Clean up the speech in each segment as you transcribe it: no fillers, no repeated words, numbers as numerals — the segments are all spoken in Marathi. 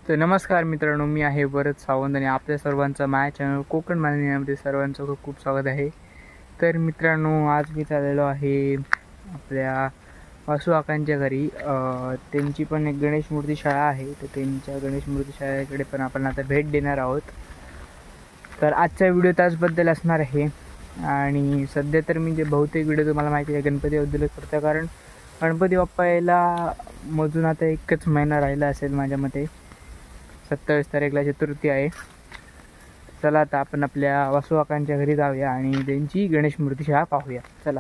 तर नमस्कार मित्रांनो, मी आहे भरत सावंत आणि आपल्या सर्वांचं माझ्या चॅनल कोकण मालिनीमध्ये सर्वांचं खूप खूप स्वागत आहे. तर मित्रांनो, आज मी चाललेलो आहे आपल्या वासू काकांच्या घरी. त्यांची पण एक गणेश मूर्ती शाळा आहे, तर त्यांच्या गणेश मूर्ती शाळेकडे पण आपण आता भेट देणार आहोत. तर आजचा व्हिडिओ त्याचबद्दल असणार आहे. आणि सध्या तर मी जे बहुतेक व्हिडिओ तुम्हाला माहिती आहे गणपतीबद्दलच करतो, कारण गणपती बाप्पा यायला मोजून आता एकच महिना राहिला असेल माझ्या मते. 27 तारीखला चतुर्थी आहे. चला आता आपण आपल्या वासू काकांच्या घरी जाऊया आणि त्यांची गणेश मूर्ती शाळा पाहूया. चला.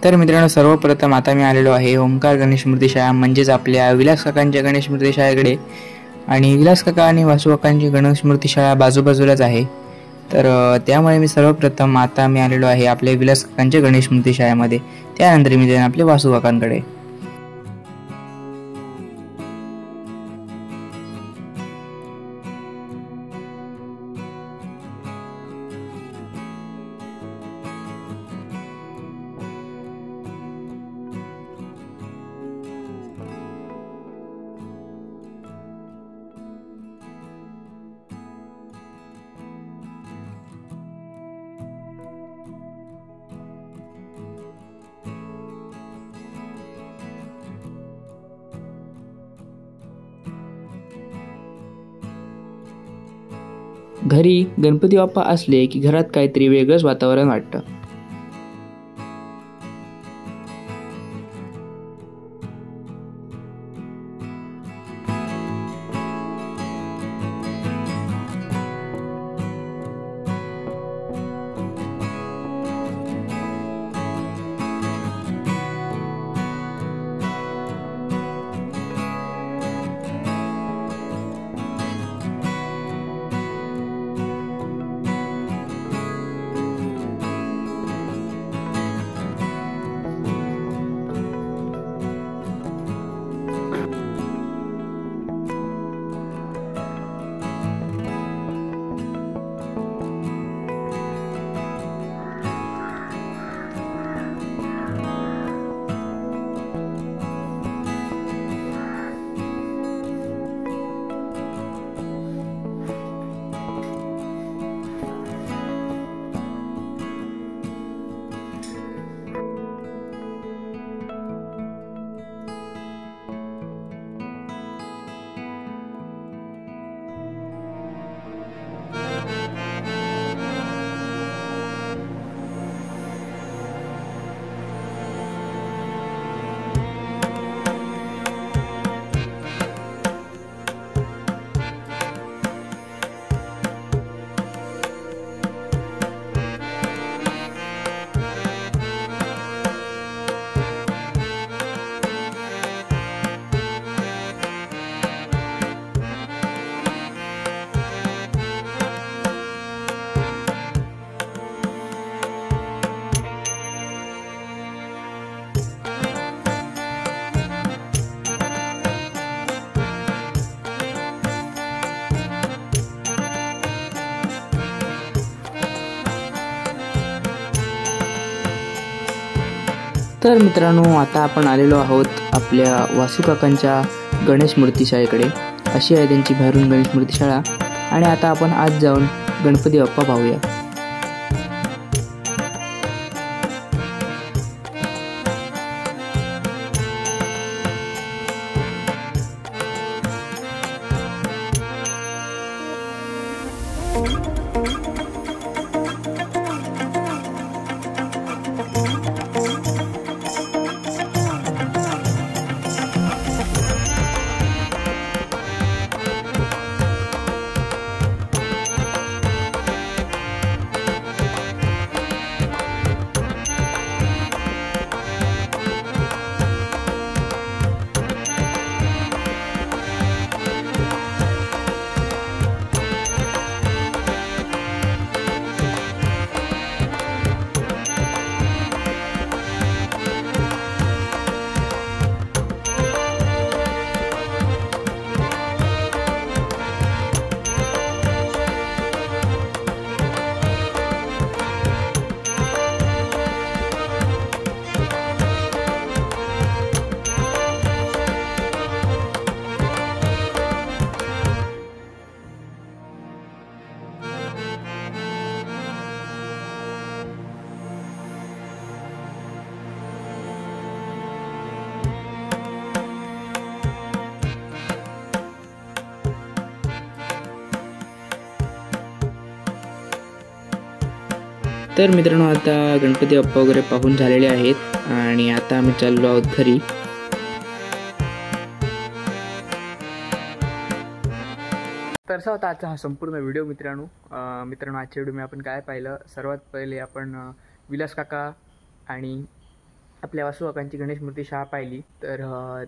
तर मित्रांनो, सर्वप्रथम आता मी आलेलो आहे ओंकार गणेश मूर्ती शाळा, म्हणजेच आपल्या विलास काकांच्या गणेश मूर्ती शाळेकडे. आणि विलास काका आणि वासू काकांची गणेश मूर्ती शाळा बाजूबाजूलाच आहे. तर त्यामुळे मी सर्वप्रथम आता मी आलेलो आहे आपल्या विलास काकांच्या गणेश मूर्ती शाळेमध्ये. त्यानंतर मी जाईन आपल्या वासू काकांकडे. घरी गणपती बाप्पा असले की घरात काहीतरी वेगळंच वातावरण वाटतं. तर मित्रांनो, आता आपण आलेलो आहोत आपल्या वासू काकांच्या गणेश मूर्ती शाळेकडे. अशी आहे त्यांची बाहेरून गणेश मूर्ती शाळा. आणि आता आपण आज जाऊन गणपती बाप्पा पाहूया. तर मित्रांनो, आता गणपती बाप्पा वगैरे पाहून झालेले आहेत आणि आता आम्ही चाललो आहोत घरी. तर असा होता आजचा हा संपूर्ण व्हिडिओ मित्रांनो. आजच्या व्हिडिओ आपण काय पाहिलं, सर्वात पहिले आपण विलास काका आणि आपल्या वासू काकांची गणेश मूर्ती शाळा पाहिली. तर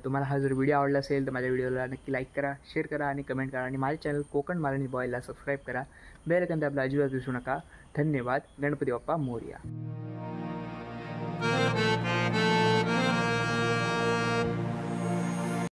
तुम्हाला हा जर व्हिडिओ आवडला असेल तर माझ्या व्हिडिओला नक्की लाईक करा, शेअर करा आणि कमेंट करा. आणि माझे चॅनल कोकण मालवणी बॉयला सबस्क्राईब करा. बेल आयकॉन दाबायला अजिबात विसरू नका. धन्यवाद. गणपती बाप्पा मोरया.